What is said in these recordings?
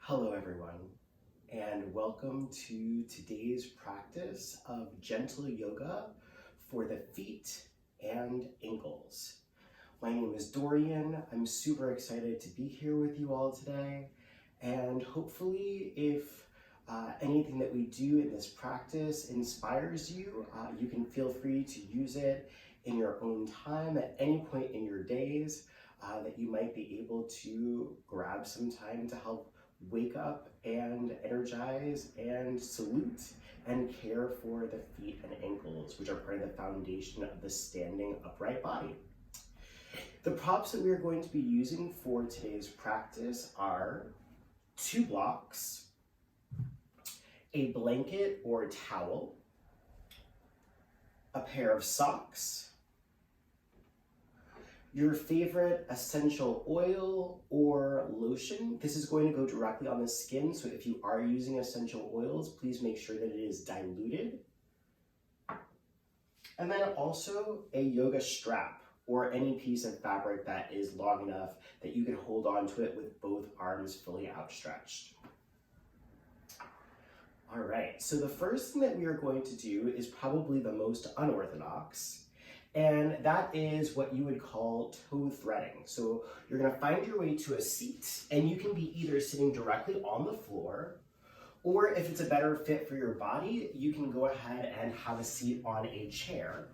Hello everyone, and welcome to today's practice of gentle yoga for the feet and ankles. My name is Dorian. I'm super excited to be here with you all today, and hopefully if anything that we do in this practice inspires you, you can feel free to use it in your own time at any point in your days that you might be able to grab some time to help wake up and energize and salute and care for the feet and ankles, which are part of the foundation of the standing upright body. The props that we are going to be using for today's practice are 2 blocks, a blanket or towel, a pair of socks, your favorite essential oil or lotion. This is going to go directly on the skin, so if you are using essential oils, please make sure that it is diluted. And then also a yoga strap or any piece of fabric that is long enough that you can hold on to it with both arms fully outstretched. All right, so the first thing that we are going to do is probably the most unorthodox, and that is what you would call toe threading. So you're gonna find your way to a seat, and you can be either sitting directly on the floor, or if it's a better fit for your body, you can go ahead and have a seat on a chair.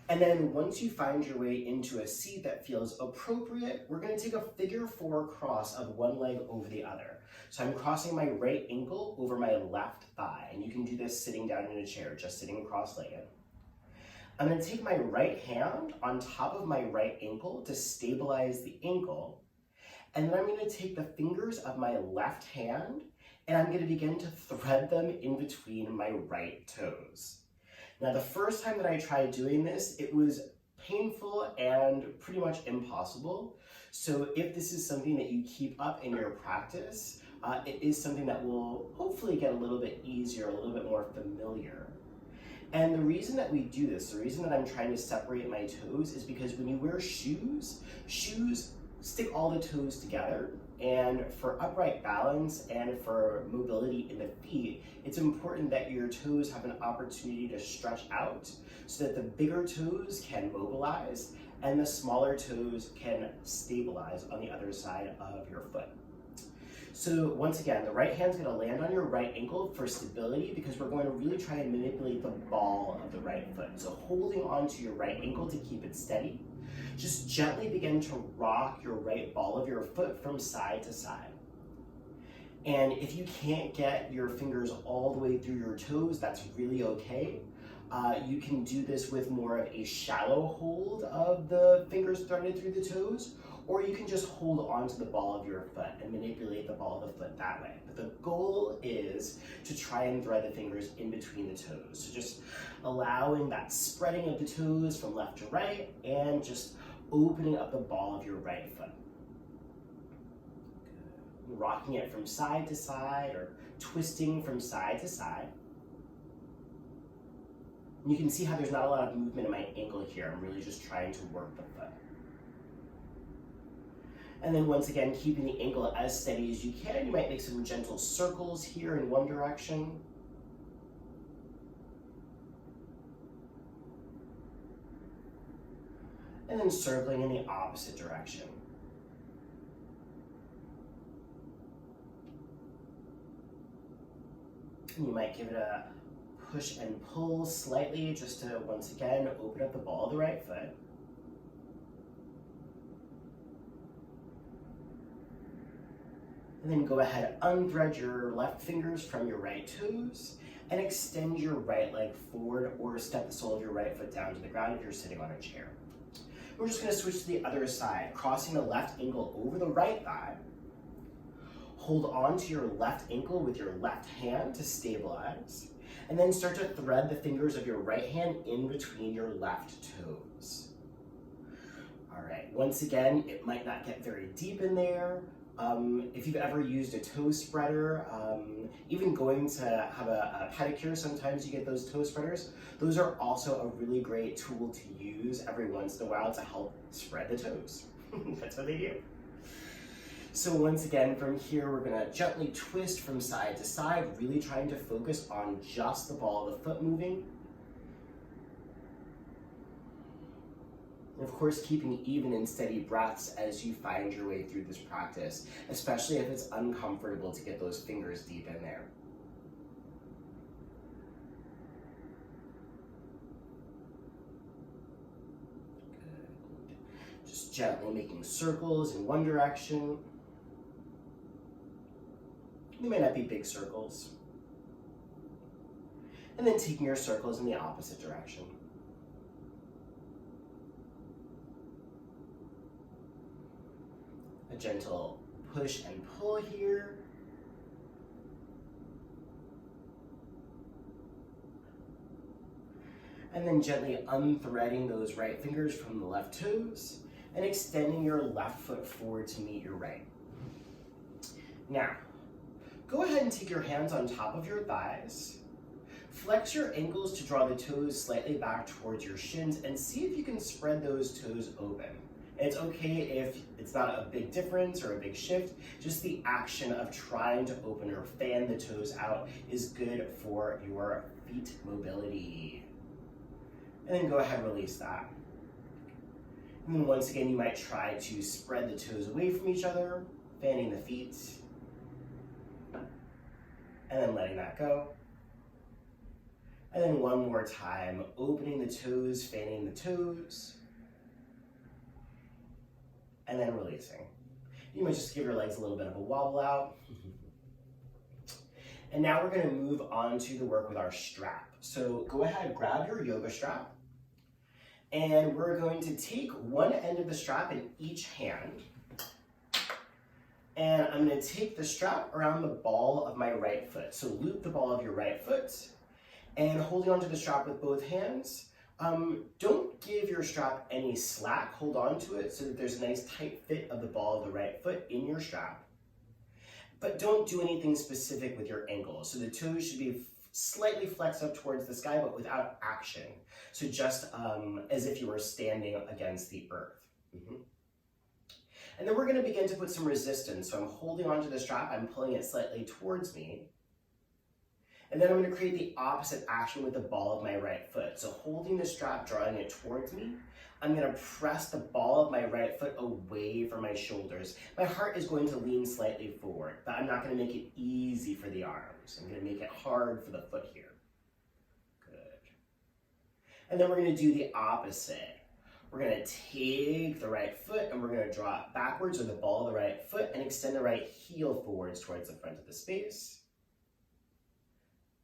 And then once you find your way into a seat that feels appropriate, we're gonna take a figure 4 cross of one leg over the other. So I'm crossing my right ankle over my left thigh, and you can do this sitting down in a chair, just sitting cross-legged. I'm going to take my right hand on top of my right ankle to stabilize the ankle, and then I'm going to take the fingers of my left hand and I'm going to begin to thread them in between my right toes. Now, the first time that I tried doing this, it was painful and pretty much impossible. So if this is something that you keep up in your practice, it is something that will hopefully get a little bit easier, a little bit more familiar. And the reason that we do this, the reason that I'm trying to separate my toes is because when you wear shoes, shoes stick all the toes together. And for upright balance and for mobility in the feet, it's important that your toes have an opportunity to stretch out so that the bigger toes can mobilize and the smaller toes can stabilize on the other side of your foot. So once again, the right hand's gonna land on your right ankle for stability because we're going to really try and manipulate the ball of the right foot. So holding onto your right ankle to keep it steady, just gently begin to rock your right ball of your foot from side to side. And if you can't get your fingers all the way through your toes, that's really okay. You can do this with more of a shallow hold of the fingers threaded through the toes, or you can just hold onto the ball of your foot and manipulate the ball of the foot that way. But the goal is to try and thread the fingers in between the toes. So just allowing that spreading of the toes from left to right and just opening up the ball of your right foot. Good. Rocking it from side to side or twisting from side to side. And you can see how there's not a lot of movement in my ankle here. I'm really just trying to work the foot. And then once again, keeping the ankle as steady as you can. You might make some gentle circles here in one direction. And then circling in the opposite direction. And you might give it a push and pull slightly just to, once again, open up the ball of the right foot. And then go ahead, unthread your left fingers from your right toes and extend your right leg forward or step the sole of your right foot down to the ground if you're sitting on a chair. We're just going to switch to the other side, crossing the left ankle over the right thigh. Hold on to your left ankle with your left hand to stabilize, and then start to thread the fingers of your right hand in between your left toes. All right, once again, it might not get very deep in there. If you've ever used a toe spreader, even going to have a pedicure, sometimes you get those toe spreaders. Those are also a really great tool to use every once in a while to help spread the toes. That's what they do. So once again, from here, we're gonna gently twist from side to side, really trying to focus on just the ball of the foot moving. And of course, keeping even and steady breaths as you find your way through this practice, especially if it's uncomfortable to get those fingers deep in there. Good. Just gently making circles in one direction. They may not be big circles. And then taking your circles in the opposite direction. A gentle push and pull here. And then gently unthreading those right fingers from the left toes and extending your left foot forward to meet your right. Now, go ahead and take your hands on top of your thighs. Flex your ankles to draw the toes slightly back towards your shins and see if you can spread those toes open. And it's okay if it's not a big difference or a big shift. Just the action of trying to open or fan the toes out is good for your feet mobility. And then go ahead and release that. And then once again, you might try to spread the toes away from each other, fanning the feet, and then letting that go. And then one more time, opening the toes, fanning the toes, and then releasing. You might just give your legs a little bit of a wobble out. And now we're gonna move on to the work with our strap. So go ahead, grab your yoga strap, and we're going to take one end of the strap in each hand, and I'm going to take the strap around the ball of my right foot. So loop the ball of your right foot, and holding onto the strap with both hands. Don't give your strap any slack. Hold on to it so that there's a nice tight fit of the ball of the right foot in your strap. But don't do anything specific with your ankles. So the toes should be slightly flexed up towards the sky, but without action. So just as if you were standing against the earth. And then we're gonna begin to put some resistance. So I'm holding onto the strap, I'm pulling it slightly towards me. And then I'm gonna create the opposite action with the ball of my right foot. So holding the strap, drawing it towards me, I'm gonna press the ball of my right foot away from my shoulders. My heart is going to lean slightly forward, but I'm not gonna make it easy for the arms. I'm gonna make it hard for the foot here. Good. And then we're gonna do the opposite. We're gonna take the right foot and we're gonna draw it backwards, or the ball of the right foot, and extend the right heel forwards towards the front of the space.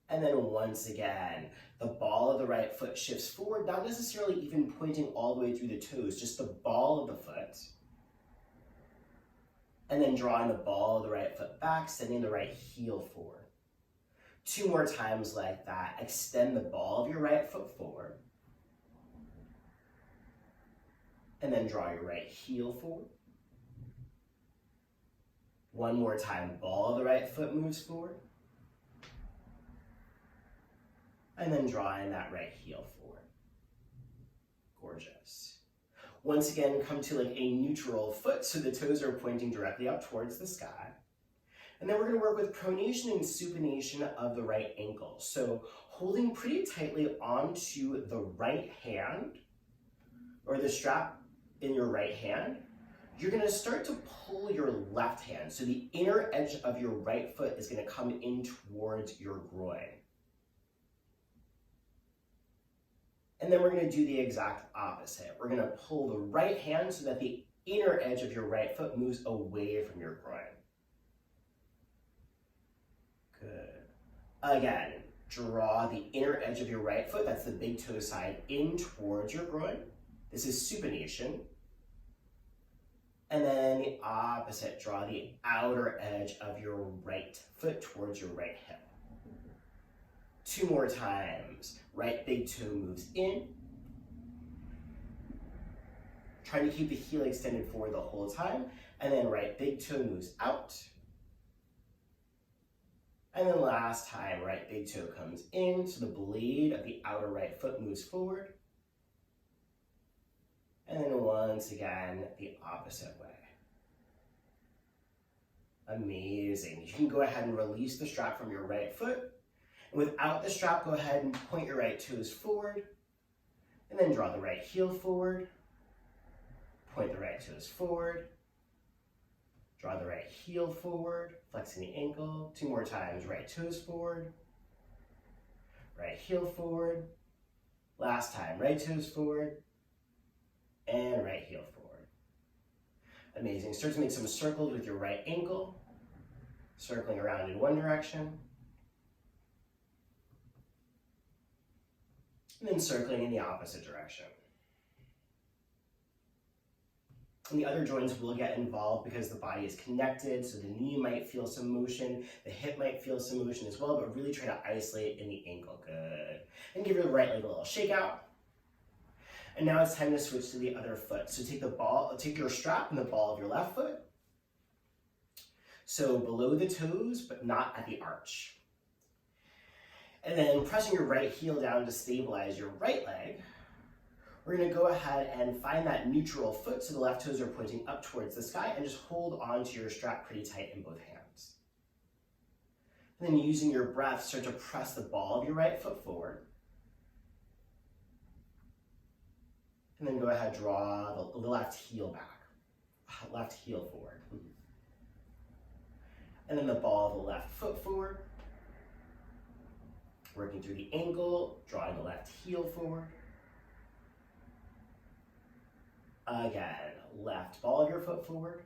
And then once again, the ball of the right foot shifts forward, not necessarily even pointing all the way through the toes, just the ball of the foot. And then drawing the ball of the right foot back, sending the right heel forward. 2 more times like that. Extend the ball of your right foot forward. And then draw your right heel forward. 1 more time, ball of the right foot moves forward. And then drawing that right heel forward. Gorgeous. Once again, come to like a neutral foot, so the toes are pointing directly up towards the sky. And then we're gonna work with pronation and supination of the right ankle. So holding pretty tightly onto the right hand, or the strap in your right hand, you're gonna start to pull your left hand. So the inner edge of your right foot is gonna come in towards your groin. And then we're gonna do the exact opposite. We're gonna pull the right hand so that the inner edge of your right foot moves away from your groin. Good. Again, draw the inner edge of your right foot, that's the big toe side, in towards your groin. This is supination. And then the opposite, draw the outer edge of your right foot towards your right hip. 2 more times. Right big toe moves in. Trying to keep the heel extended forward the whole time. And then right big toe moves out. And then last time, right big toe comes in, so the blade of the outer right foot moves forward. And then once again, the opposite way. Amazing. You can go ahead and release the strap from your right foot. And without the strap, go ahead and point your right toes forward. And then draw the right heel forward. Point the right toes forward. Draw the right heel forward, flexing the ankle. 2 more times. Right toes forward. Right heel forward. Last time. Right toes forward. And right heel forward. Amazing. Start to make some circles with your right ankle. Circling around in one direction. And then circling in the opposite direction. And the other joints will get involved because the body is connected, so the knee might feel some motion, the hip might feel some motion as well, but really try to isolate in the ankle. Good. And give your right leg a little shake out. And now it's time to switch to the other foot. So take your strap and the ball of your left foot. So below the toes, but not at the arch. And then pressing your right heel down to stabilize your right leg. We're going to go ahead and find that neutral foot so the left toes are pointing up towards the sky and just hold on to your strap pretty tight in both hands. And then using your breath, start to press the ball of your right foot forward. And then go ahead, draw the left heel back, left heel forward. And then the ball of the left foot forward. Working through the ankle, drawing the left heel forward. Again, left ball of your foot forward.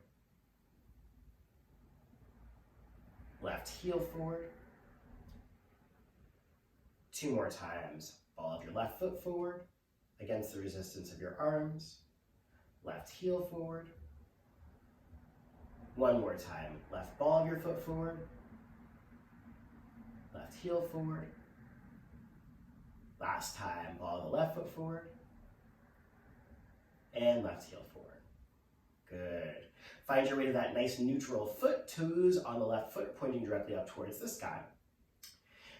Left heel forward. 2 more times. Ball of your left foot forward against the resistance of your arms. Left heel forward. 1 more time. Left ball of your foot forward. Left heel forward. Last time, ball of the left foot forward. And left heel forward. Good. Find your way to that nice neutral foot, toes on the left foot pointing directly up towards the sky.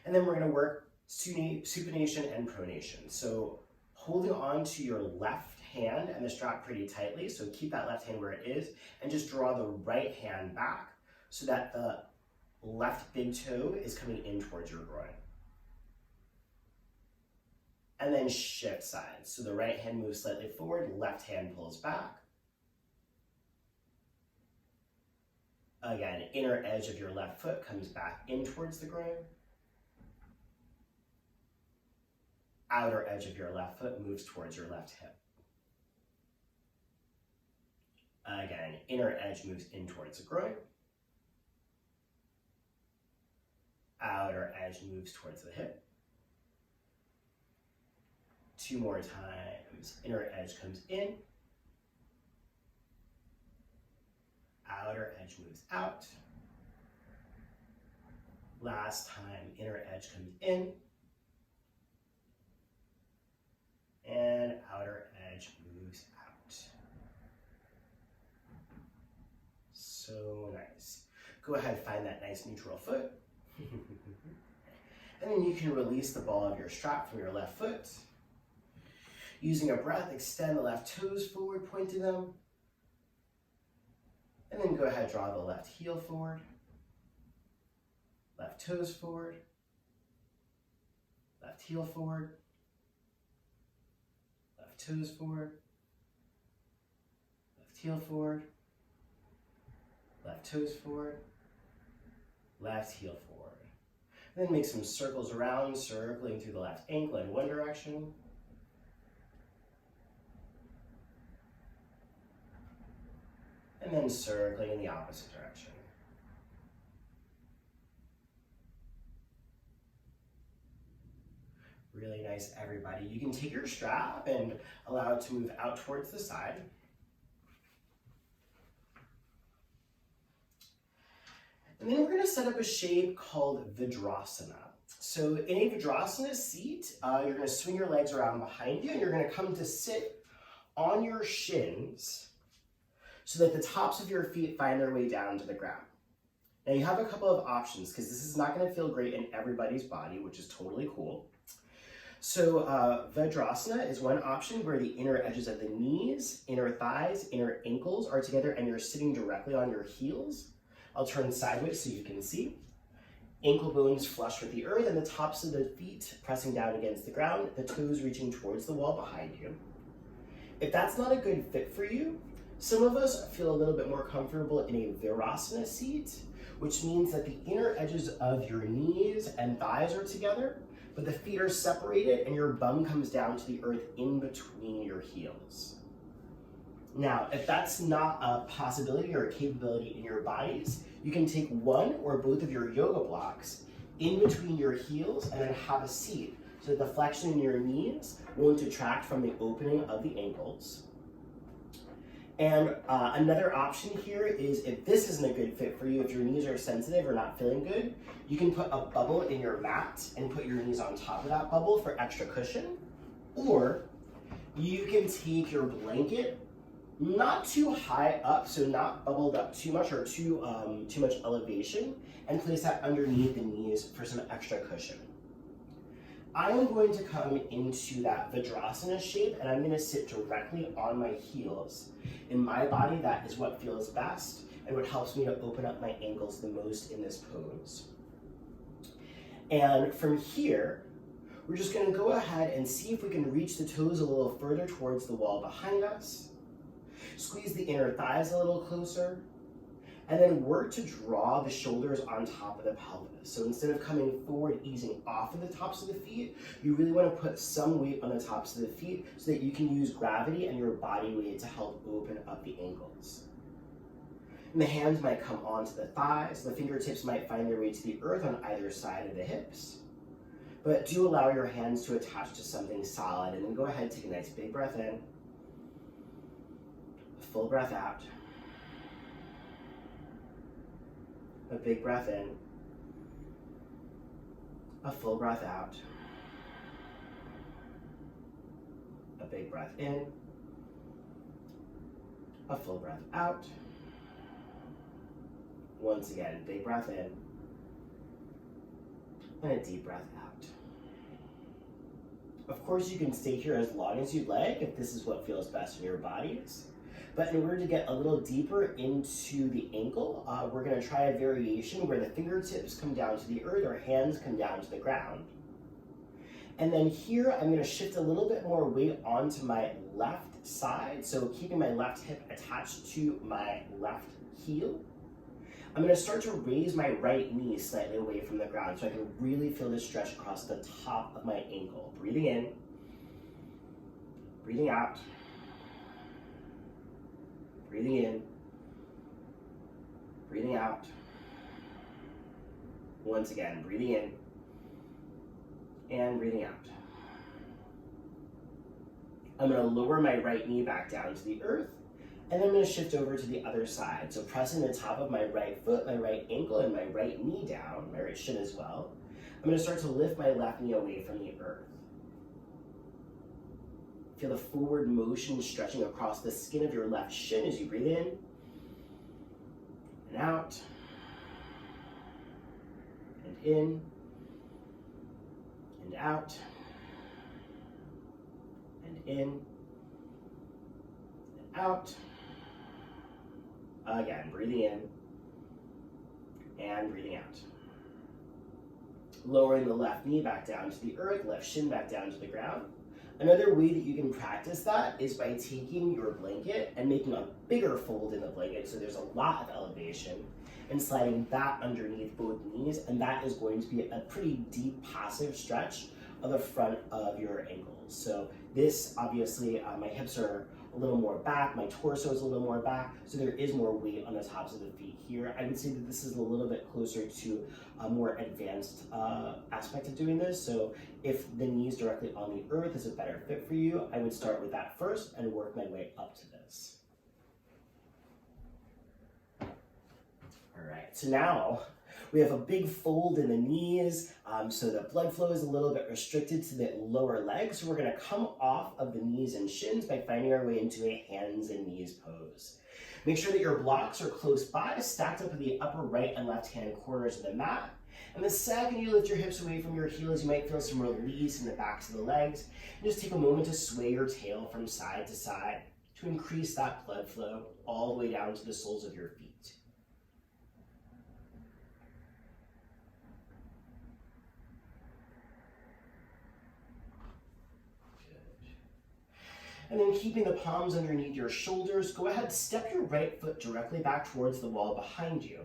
And then we're going to work supination and pronation. So holding on to your left hand and the strap pretty tightly, so keep that left hand where it is, and just draw the right hand back so that the left big toe is coming in towards your groin. And then shift sides. So the right hand moves slightly forward, left hand pulls back. Again, inner edge of your left foot comes back in towards the groin. Outer edge of your left foot moves towards your left hip. Again, inner edge moves in towards the groin. Outer edge moves towards the hip. 2 more times. Inner edge comes in. Outer edge moves out. Last time, inner edge comes in. And outer edge moves out. So nice. Go ahead, find that nice neutral foot. And then you can release the ball of your strap from your left foot. Using a breath, extend the left toes forward, point to them. And then go ahead, draw the left heel forward. Left toes forward. Left heel forward. Left toes forward. Left heel forward. Left toes forward. Left heel forward. And then make some circles around, circling through the left ankle in one direction. And then circling in the opposite direction. Really nice, everybody. You can take your strap and allow it to move out towards the side. And then we're going to set up a shape called Vajrasana. So in a Vajrasana seat, you're going to swing your legs around behind you and you're going to come to sit on your shins so that the tops of your feet find their way down to the ground. Now you have a couple of options because this is not going to feel great in everybody's body, which is totally cool. So Vajrasana is one option where the inner edges of the knees, inner thighs, inner ankles are together and you're sitting directly on your heels. I'll turn sideways so you can see. Ankle bones flush with the earth and the tops of the feet pressing down against the ground, the toes reaching towards the wall behind you. If that's not a good fit for you, some of us feel a little bit more comfortable in a Virasana seat, which means that the inner edges of your knees and thighs are together, but the feet are separated and your bum comes down to the earth in between your heels. Now, if that's not a possibility or a capability in your bodies, you can take one or both of your yoga blocks in between your heels and then have a seat so that the flexion in your knees won't detract from the opening of the ankles. And another option here is, if this isn't a good fit for you, if your knees are sensitive or not feeling good, you can put a bubble in your mat and put your knees on top of that bubble for extra cushion. Or you can take your blanket not too high up, so not bubbled up too much or too much elevation, and place that underneath the knees for some extra cushion. I am going to come into that Vajrasana shape, and I'm going to sit directly on my heels. In my body, that is what feels best and what helps me to open up my ankles the most in this pose. And from here, we're just going to go ahead and see if we can reach the toes a little further towards the wall behind us. Squeeze the inner thighs a little closer, and then work to draw the shoulders on top of the pelvis. So instead of coming forward, easing off of the tops of the feet, you really want to put some weight on the tops of the feet so that you can use gravity and your body weight to help open up the ankles. And the hands might come onto the thighs, the fingertips might find their way to the earth on either side of the hips. But do allow your hands to attach to something solid, and then go ahead and take a nice big breath in. Full breath out. A big breath in. A full breath out. A big breath in. A full breath out. Once again, big breath in. And a deep breath out. Of course, you can stay here as long as you'd like if this is what feels best in your bodies. But in order to get a little deeper into the ankle, we're going to try a variation where the fingertips come down to the earth or hands come down to the ground. And then here, I'm going to shift a little bit more weight onto my left side, so keeping my left hip attached to my left heel. I'm going to start to raise my right knee slightly away from the ground so I can really feel this stretch across the top of my ankle. Breathing in, breathing out. Breathing in, breathing out. Once again, breathing in and breathing out. I'm going to lower my right knee back down to the earth, and then I'm going to shift over to the other side. So pressing the top of my right foot, my right ankle, and my right knee down, my right shin as well. I'm going to start to lift my left knee away from the earth. Feel the forward motion stretching across the skin of your left shin as you breathe in and out and in and out and in and out. Again, breathing in and breathing out. Lowering the left knee back down to the earth, left shin back down to the ground. Another way that you can practice that is by taking your blanket and making a bigger fold in the blanket so there's a lot of elevation, and sliding that underneath both knees, and that is going to be a pretty deep passive stretch of the front of your ankles. So this, obviously, my hips are a little more back, my torso is a little more back, so there is more weight on the tops of the feet here. I would say that this is a little bit closer to a more advanced aspect of doing this. So if the knees directly on the earth is a better fit for you, I would start with that first and work my way up to this. All right, so now we have a big fold in the knees, so the blood flow is a little bit restricted to the lower legs. So we're going to come off of the knees and shins by finding our way into a hands and knees pose. Make sure that your blocks are close by, stacked up in the upper right and left hand corners of the mat. And the second you lift your hips away from your heels, you might feel some release in the backs of the legs. And just take a moment to sway your tail from side to side to increase that blood flow all the way down to the soles of your feet. And then keeping the palms underneath your shoulders, go ahead, step your right foot directly back towards the wall behind you.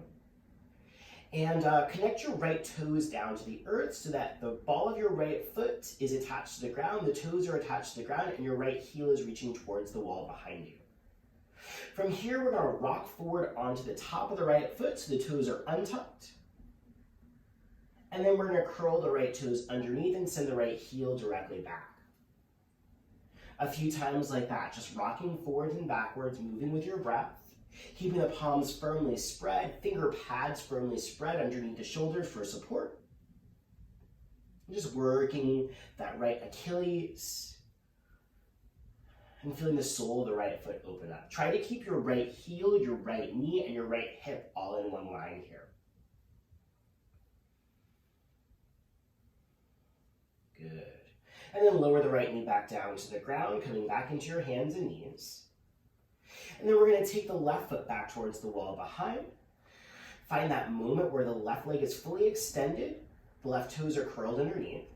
And connect your right toes down to the earth so that the ball of your right foot is attached to the ground, the toes are attached to the ground, and your right heel is reaching towards the wall behind you. From here, we're going to rock forward onto the top of the right foot so the toes are untucked. And then we're going to curl the right toes underneath and send the right heel directly back. A few times like that, just rocking forwards and backwards, moving with your breath, keeping the palms firmly spread, finger pads firmly spread underneath the shoulders for support. Just working that right Achilles and feeling the sole of the right foot open up. Try to keep your right heel, your right knee, and your right hip all in one line here. Good. And then lower the right knee back down to the ground, coming back into your hands and knees. And then we're going to take the left foot back towards the wall behind. Find that moment where the left leg is fully extended, the left toes are curled underneath.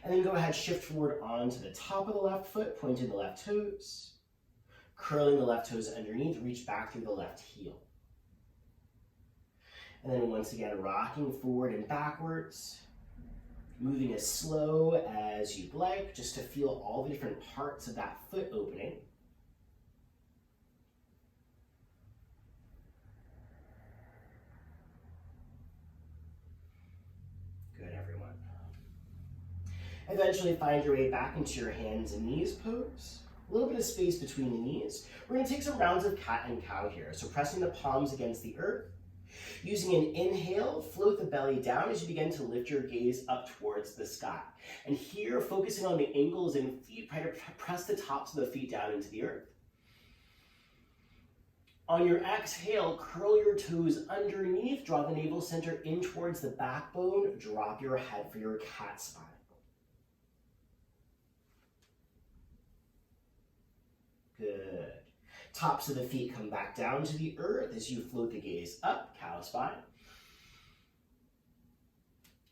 And then go ahead, shift forward onto the top of the left foot, pointing the left toes, curling the left toes underneath, reach back through the left heel. And then once again, rocking forward and backwards, moving as slow as you'd like, just to feel all the different parts of that foot opening. Good, everyone. Eventually find your way back into your hands and knees pose. A little bit of space between the knees. We're going to take some rounds of cat and cow here. So pressing the palms against the earth. Using an inhale, float the belly down as you begin to lift your gaze up towards the sky. And here, focusing on the ankles and feet, try to press the tops of the feet down into the earth. On your exhale, curl your toes underneath, draw the navel center in towards the backbone, drop your head for your cat spine. Good. Tops of the feet come back down to the earth as you float the gaze up, cow spine.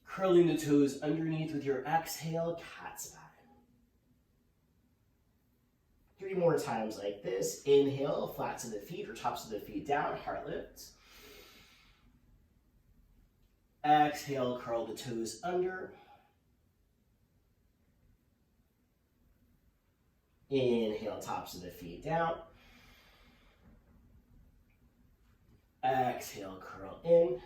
Curling the toes underneath with your exhale, cat spine. 3 more times like this. Inhale, flats of the feet or tops of the feet down, heart lifts. Exhale, curl the toes under. Inhale, tops of the feet down. Exhale, curl in.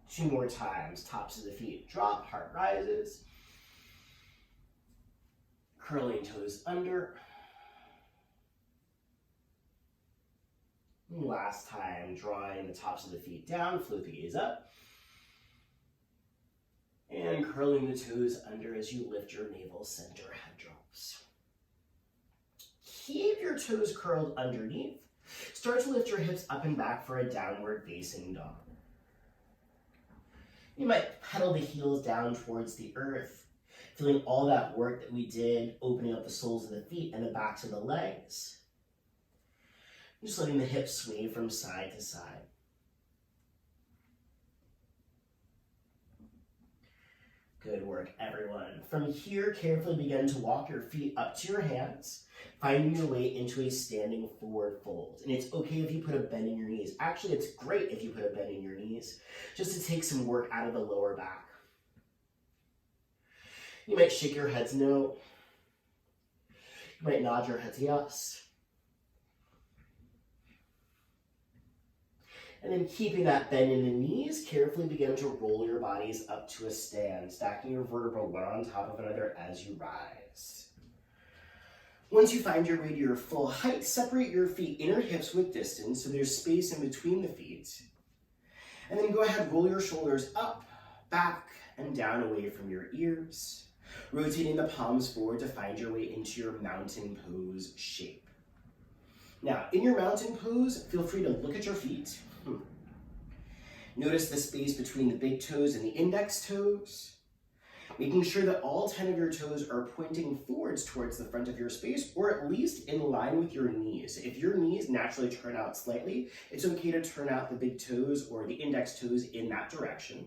2 more times. Tops of the feet drop, heart rises. Curling toes under. And last time, drawing the tops of the feet down, float the gaze up. And curling the toes under as you lift your navel center, head drops. Keep your toes curled underneath. Start to lift your hips up and back for a downward facing dog. You might pedal the heels down towards the earth, feeling all that work that we did, opening up the soles of the feet and the backs of the legs. Just letting the hips sway from side to side. Good work, everyone. From here, carefully begin to walk your feet up to your hands, finding your way into a standing forward fold. And it's okay if you put a bend in your knees. Actually, it's great if you put a bend in your knees, just to take some work out of the lower back. You might shake your heads no. You might nod your heads yes. And then keeping that bend in the knees, carefully begin to roll your bodies up to a stand, stacking your vertebrae one on top of another as you rise. Once you find your way to your full height, separate your feet inner hips with distance so there's space in between the feet. And then go ahead, roll your shoulders up, back, and down away from your ears, rotating the palms forward to find your way into your mountain pose shape. Now, in your mountain pose, feel free to look at your feet. Notice the space between the big toes and the index toes, making sure that all 10 of your toes are pointing forwards towards the front of your space, or at least in line with your knees. If your knees naturally turn out slightly, it's okay to turn out the big toes or the index toes in that direction.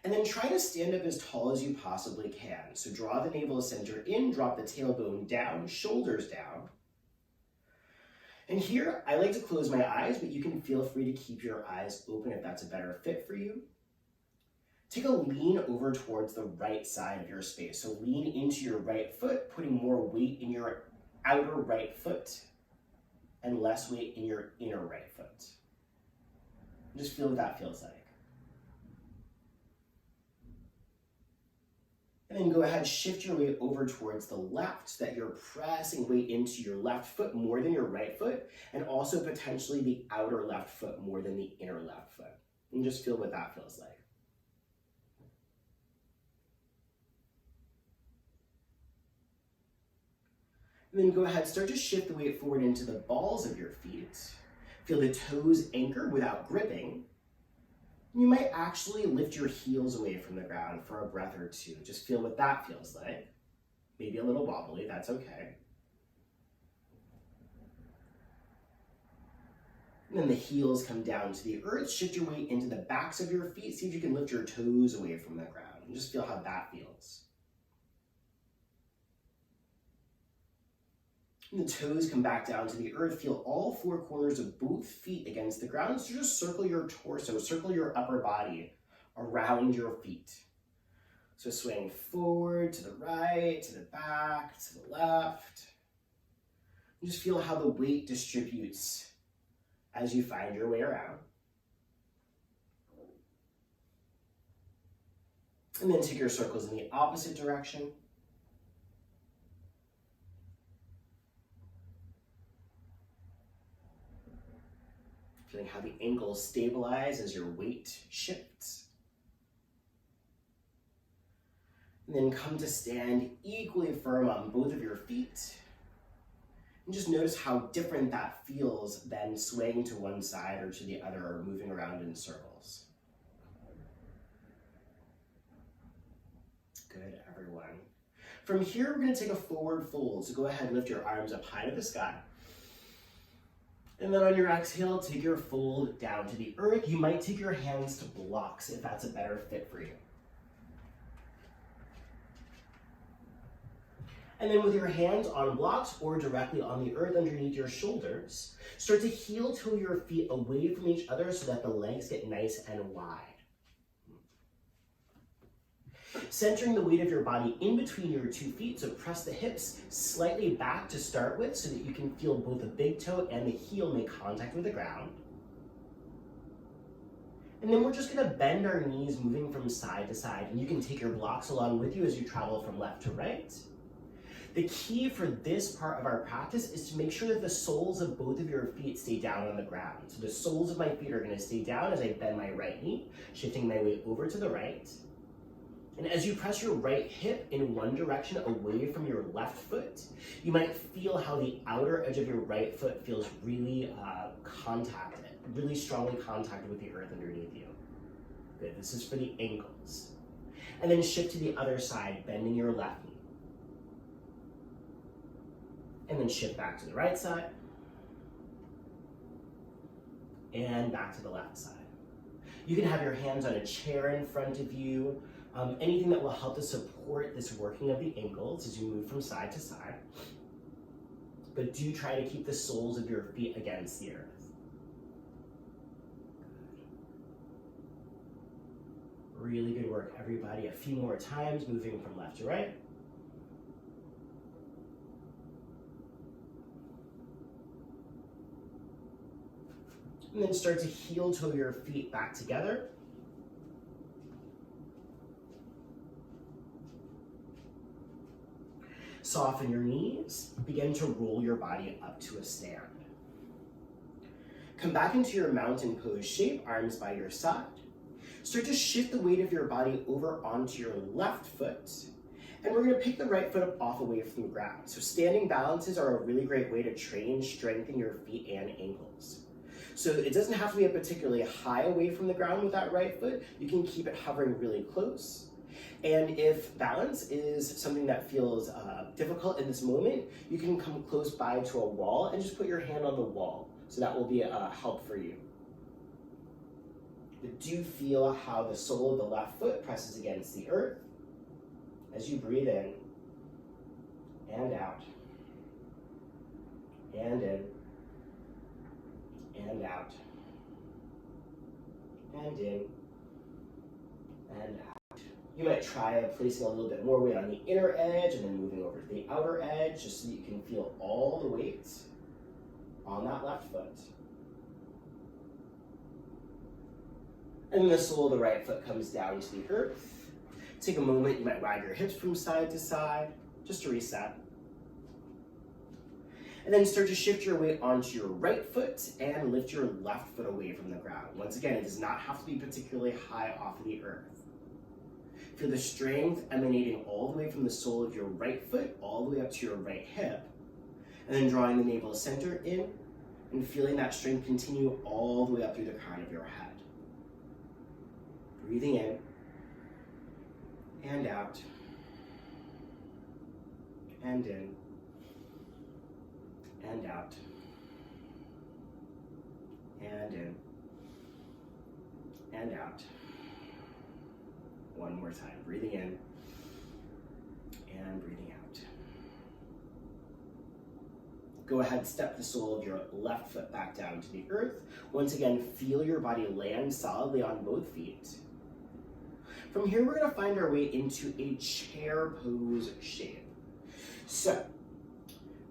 And then try to stand up as tall as you possibly can. So draw the navel center in, drop the tailbone down, shoulders down. And here, I like to close my eyes, but you can feel free to keep your eyes open if that's a better fit for you. Take a lean over towards the right side of your space. So lean into your right foot, putting more weight in your outer right foot and less weight in your inner right foot. Just feel what that feels like. And then go ahead, shift your weight over towards the left so that you're pressing weight into your left foot more than your right foot, and also potentially the outer left foot more than the inner left foot. And just feel what that feels like. And then go ahead, start to shift the weight forward into the balls of your feet. Feel the toes anchor without gripping. You might actually lift your heels away from the ground for a breath or two. Just feel what that feels like. Maybe a little wobbly, that's okay. And then the heels come down to the earth. Shift your weight into the backs of your feet. See if you can lift your toes away from the ground. And just feel how that feels. And the toes come back down to the earth. Feel all four corners of both feet against the ground. So just circle your torso, circle your upper body around your feet. So swaying forward, to the right, to the back, to the left. And just feel how the weight distributes as you find your way around. And then take your circles in the opposite direction. Feeling how the ankles stabilize as your weight shifts. And then come to stand equally firm on both of your feet. And just notice how different that feels than swaying to one side or to the other or moving around in circles. Good, everyone. From here, we're going to take a forward fold. So go ahead and lift your arms up high to the sky. And then on your exhale, take your fold down to the earth. You might take your hands to blocks if that's a better fit for you. And then with your hands on blocks or directly on the earth underneath your shoulders, start to heel toe your feet away from each other so that the legs get nice and wide. Centering the weight of your body in between your two feet, so press the hips slightly back to start with so that you can feel both the big toe and the heel make contact with the ground. And then we're just going to bend our knees moving from side to side, and you can take your blocks along with you as you travel from left to right. The key for this part of our practice is to make sure that the soles of both of your feet stay down on the ground. So the soles of my feet are going to stay down as I bend my right knee, shifting my weight over to the right. And as you press your right hip in one direction away from your left foot, you might feel how the outer edge of your right foot feels really really strongly contacted with the earth underneath you. Good, this is for the ankles. And then shift to the other side, bending your left knee. And then shift back to the right side. And back to the left side. You can have your hands on a chair in front of you. Anything that will help to support this working of the ankles as you move from side to side. But do try to keep the soles of your feet against the earth. Really good work, everybody. A few more times, moving from left to right. And then start to heel toe your feet back together. Soften your knees, begin to roll your body up to a stand. Come back into your mountain pose shape, arms by your side. Start to shift the weight of your body over onto your left foot. And we're gonna pick the right foot up off away from the ground. So standing balances are a really great way to train, strengthen your feet and ankles. So it doesn't have to be a particularly high away from the ground with that right foot. You can keep it hovering really close. And if balance is something that feels difficult in this moment, you can come close by to a wall and just put your hand on the wall. So that will be a help for you. But do feel how the sole of the left foot presses against the earth as you breathe in and out, and in, and out, and in, and out. You might try placing a little bit more weight on the inner edge and then moving over to the outer edge just so that you can feel all the weight on that left foot. And then the sole of the right foot comes down to the earth. Take a moment, you might wag your hips from side to side, just to reset. And then start to shift your weight onto your right foot and lift your left foot away from the ground. Once again, it does not have to be particularly high off of the earth. Feel the strength emanating all the way from the sole of your right foot, all the way up to your right hip. And then drawing the navel center in and feeling that strength continue all the way up through the crown of your head. Breathing in and out and in and out and in and out. One more time. Breathing in and breathing out. Go ahead, step the sole of your left foot back down to the earth. Once again, feel your body land solidly on both feet. From here, we're going to find our way into a chair pose shape. So,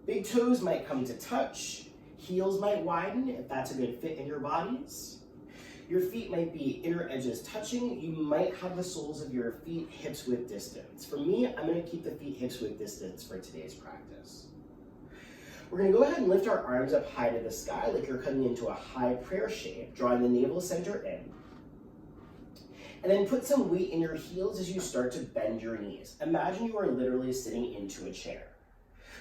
big toes might come to touch, heels might widen if that's a good fit in your bodies. Your feet might be inner edges touching. You might have the soles of your feet hips width distance. For me, I'm going to keep the feet hips width distance for today's practice. We're going to go ahead and lift our arms up high to the sky like you're coming into a high prayer shape, drawing the navel center in. And then put some weight in your heels as you start to bend your knees. Imagine you are literally sitting into a chair.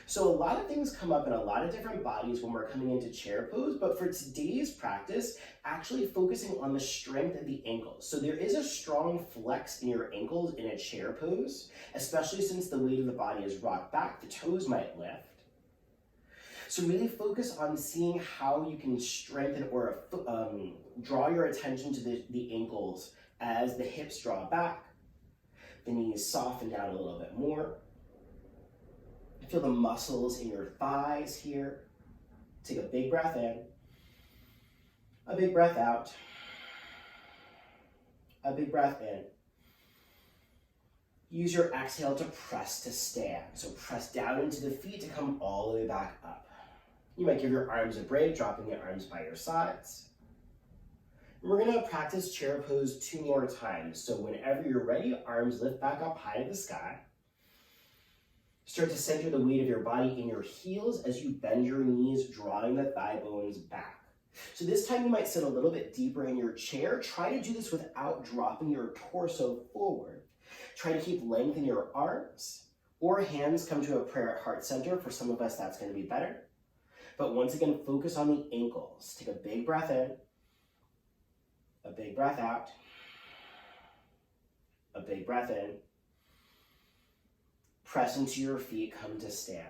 So a lot of things come up in a lot of different bodies when we're coming into chair pose, but for today's practice, actually focusing on the strength of the ankles. So there is a strong flex in your ankles in a chair pose, especially since the weight of the body is rocked back, the toes might lift. So really focus on seeing how you can strengthen or draw your attention to the ankles as the hips draw back, the knees soften down a little bit more. Feel the muscles in your thighs here. Take a big breath in, a big breath out, a big breath in. Use your exhale to press to stand. So press down into the feet to come all the way back up. You might give your arms a break, dropping the arms by your sides. And we're going to practice chair pose 2 more times. So whenever you're ready, arms lift back up high to the sky. Start to center the weight of your body in your heels as you bend your knees, drawing the thigh bones back. So this time you might sit a little bit deeper in your chair. Try to do this without dropping your torso forward. Try to keep length in your arms, or hands come to a prayer at heart center. For some of us, that's going to be better. But once again, focus on the ankles. Take a big breath in, a big breath out, a big breath in. Press into your feet, come to stand.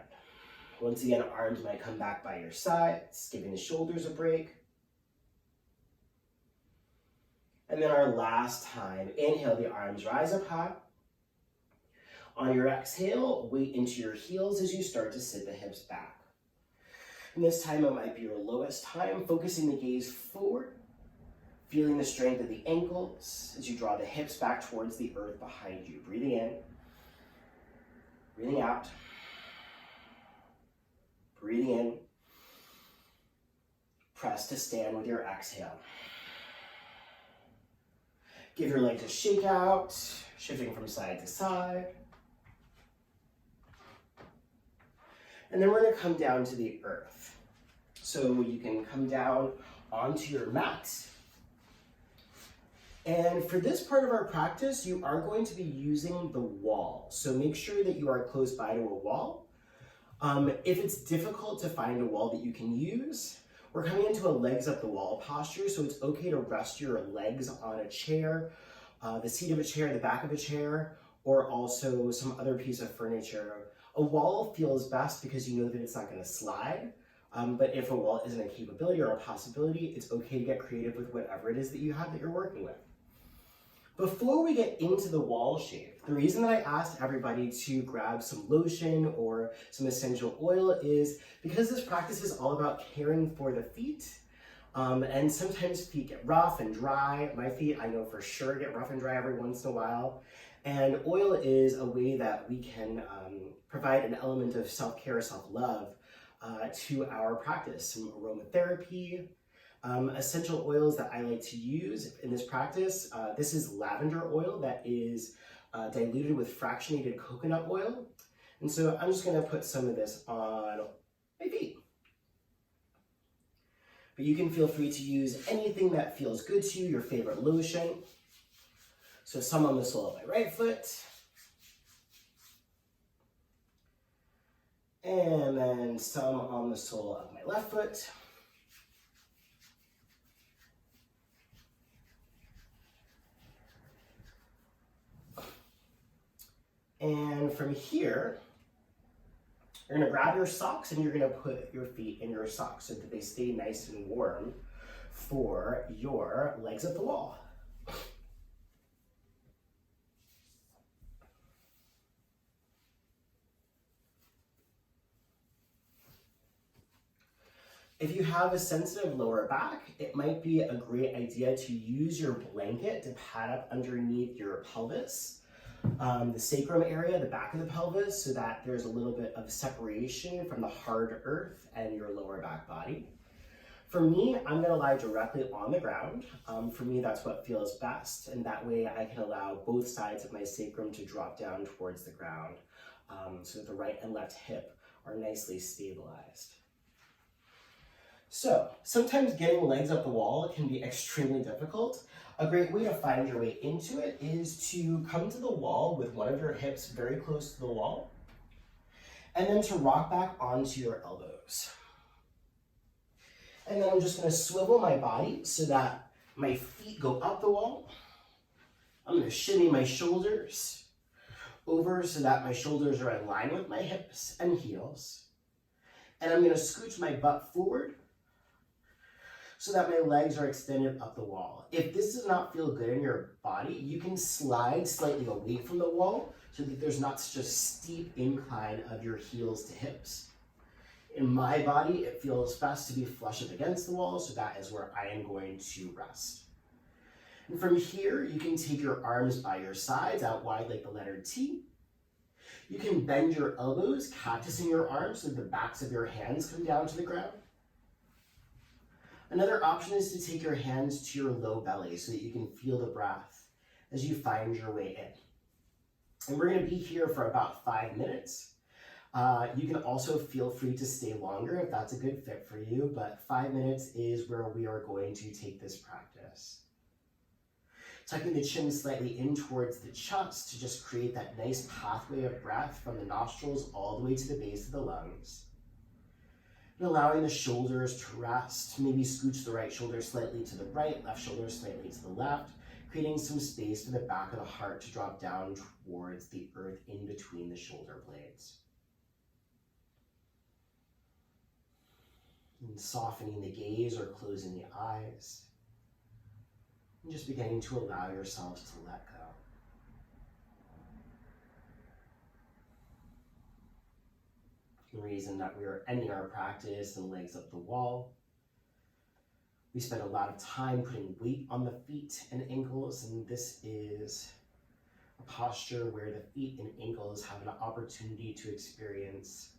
Once again, arms might come back by your sides, giving the shoulders a break. And then our last time, inhale, the arms rise up high. On your exhale, weight into your heels as you start to sit the hips back. And this time it might be your lowest time, focusing the gaze forward, feeling the strength of the ankles as you draw the hips back towards the earth behind you. Breathing in, breathing out, breathing in. Press to stand with your exhale. Give your legs a shake out, shifting from side to side. And then we're going to come down to the earth. So you can come down onto your mat. And for this part of our practice, you are going to be using the wall. So make sure that you are close by to a wall. If it's difficult to find a wall that you can use, we're coming into a legs up the wall posture. So it's okay to rest your legs on a chair, the seat of a chair, the back of a chair, or also some other piece of furniture. A wall feels best because you know that it's not going to slide. But if a wall isn't a capability or a possibility, it's okay to get creative with whatever it is that you have that you're working with. Before we get into the wall shape, the reason that I asked everybody to grab some lotion or some essential oil is because this practice is all about caring for the feet. And sometimes feet get rough and dry. My feet, I know for sure, get rough and dry every once in a while. And oil is a way that we can provide an element of self-care, self-love to our practice. Some aromatherapy, essential oils that I like to use in this practice. This is lavender oil that is diluted with fractionated coconut oil. And so I'm just gonna put some of this on my feet. But you can feel free to use anything that feels good to you, your favorite lotion. So some on the sole of my right foot. And then some on the sole of my left foot. And from here, you're gonna grab your socks and you're gonna put your feet in your socks so that they stay nice and warm for your legs at the wall. If you have a sensitive lower back, it might be a great idea to use your blanket to pad up underneath your pelvis, the sacrum area, the back of the pelvis, so that there's a little bit of separation from the hard earth and your lower back body. For me, I'm gonna lie directly on the ground. For me, that's what feels best, and that way I can allow both sides of my sacrum to drop down towards the ground so that the right and left hip are nicely stabilized. So, sometimes getting legs up the wall can be extremely difficult. A great way to find your way into it is to come to the wall with one of your hips very close to the wall, and then to rock back onto your elbows. And then I'm just gonna swivel my body so that my feet go up the wall. I'm gonna shimmy my shoulders over so that my shoulders are in line with my hips and heels. And I'm gonna scooch my butt forward so that my legs are extended up the wall. If this does not feel good in your body, you can slide slightly away from the wall so that there's not such a steep incline of your heels to hips. In my body, it feels best to be flush up against the wall, so that is where I am going to rest. And from here, you can take your arms by your sides out wide like the letter T. You can bend your elbows, cactusing your arms so the backs of your hands come down to the ground. Another option is to take your hands to your low belly so that you can feel the breath as you find your way in. And we're going to be here for about 5 minutes. You can also feel free to stay longer if that's a good fit for you, but 5 minutes is where we are going to take this practice. Tucking the chin slightly in towards the chest to just create that nice pathway of breath from the nostrils all the way to the base of the lungs. And allowing the shoulders to rest, maybe scooch the right shoulder slightly to the right, left shoulder slightly to the left, creating some space for the back of the heart to drop down towards the earth in between the shoulder blades. And softening the gaze or closing the eyes. And just beginning to allow yourselves to let go. The reason that we are ending our practice and legs up the wall. We spend a lot of time putting weight on the feet and ankles, and this is a posture where the feet and ankles have an opportunity to experience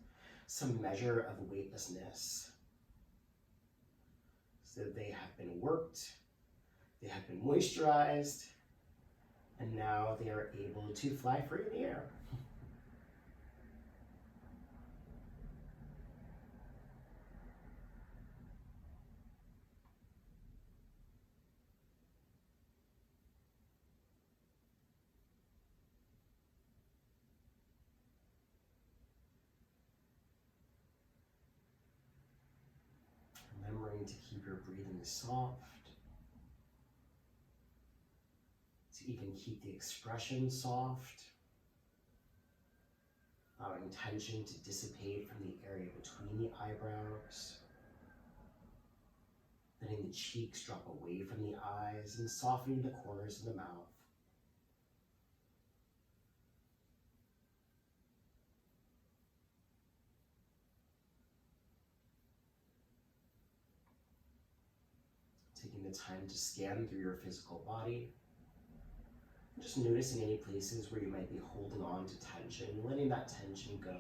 some measure of weightlessness. So they have been worked, they have been moisturized, and now they are able to fly free in the air. Remembering to keep your breathing soft, to even keep the expression soft. allowing tension to dissipate from the area between the eyebrows, letting the cheeks drop away from the eyes and softening the corners of the mouth. Taking the time to scan through your physical body, just noticing any places where you might be holding on to tension, letting that tension go.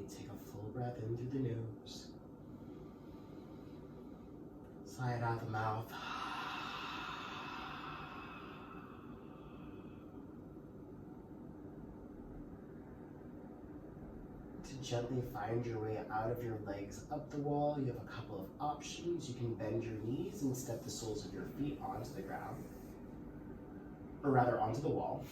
Take a full breath in through the nose. Sigh it out the mouth. To gently find your way out of your legs up the wall, you have a couple of options. You can bend your knees and step the soles of your feet onto the ground, or rather onto the wall.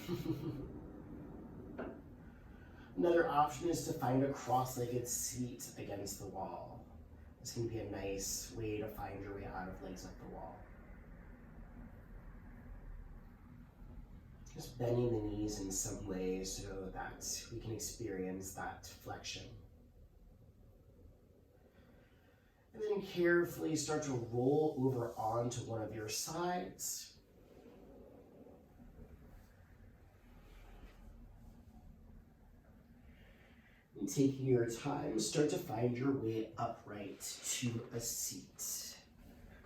Another option is to find a cross-legged seat against the wall. This can be a nice way to find your way out of legs up the wall. Just bending the knees in some way so that we can experience that flexion. And then carefully start to roll over onto one of your sides. And taking your time, start to find your way upright to a seat.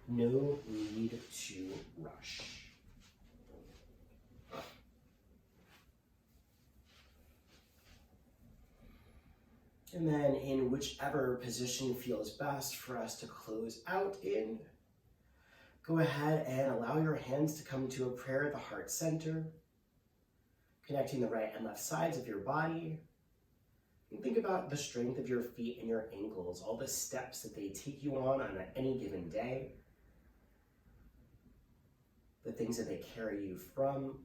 No need to rush. And then in whichever position feels best for us to close out in, go ahead and allow your hands to come to a prayer at the heart center, connecting the right and left sides of your body. And think about the strength of your feet and your ankles, all the steps that they take you on any given day, the things that they carry you from,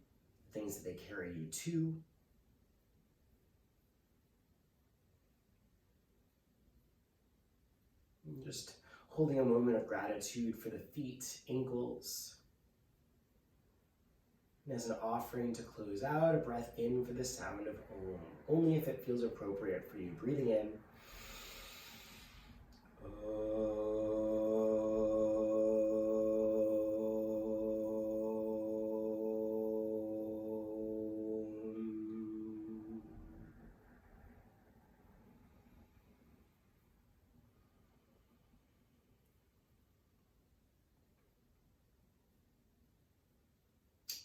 the things that they carry you to. And just holding a moment of gratitude for the feet, ankles. And as an offering to close out, a breath in for the sound of Om, only if it feels appropriate for you. Breathing in.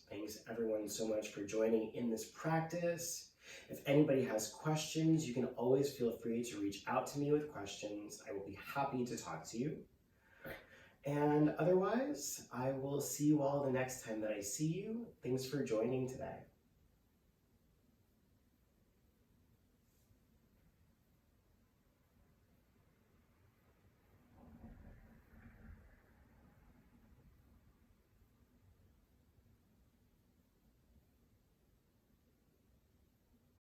Thanks everyone so much for joining in this practice. If anybody has questions, you can always feel free to reach out to me with questions. I will be happy to talk to you. And otherwise, I will see you all the next time that I see you. Thanks for joining today.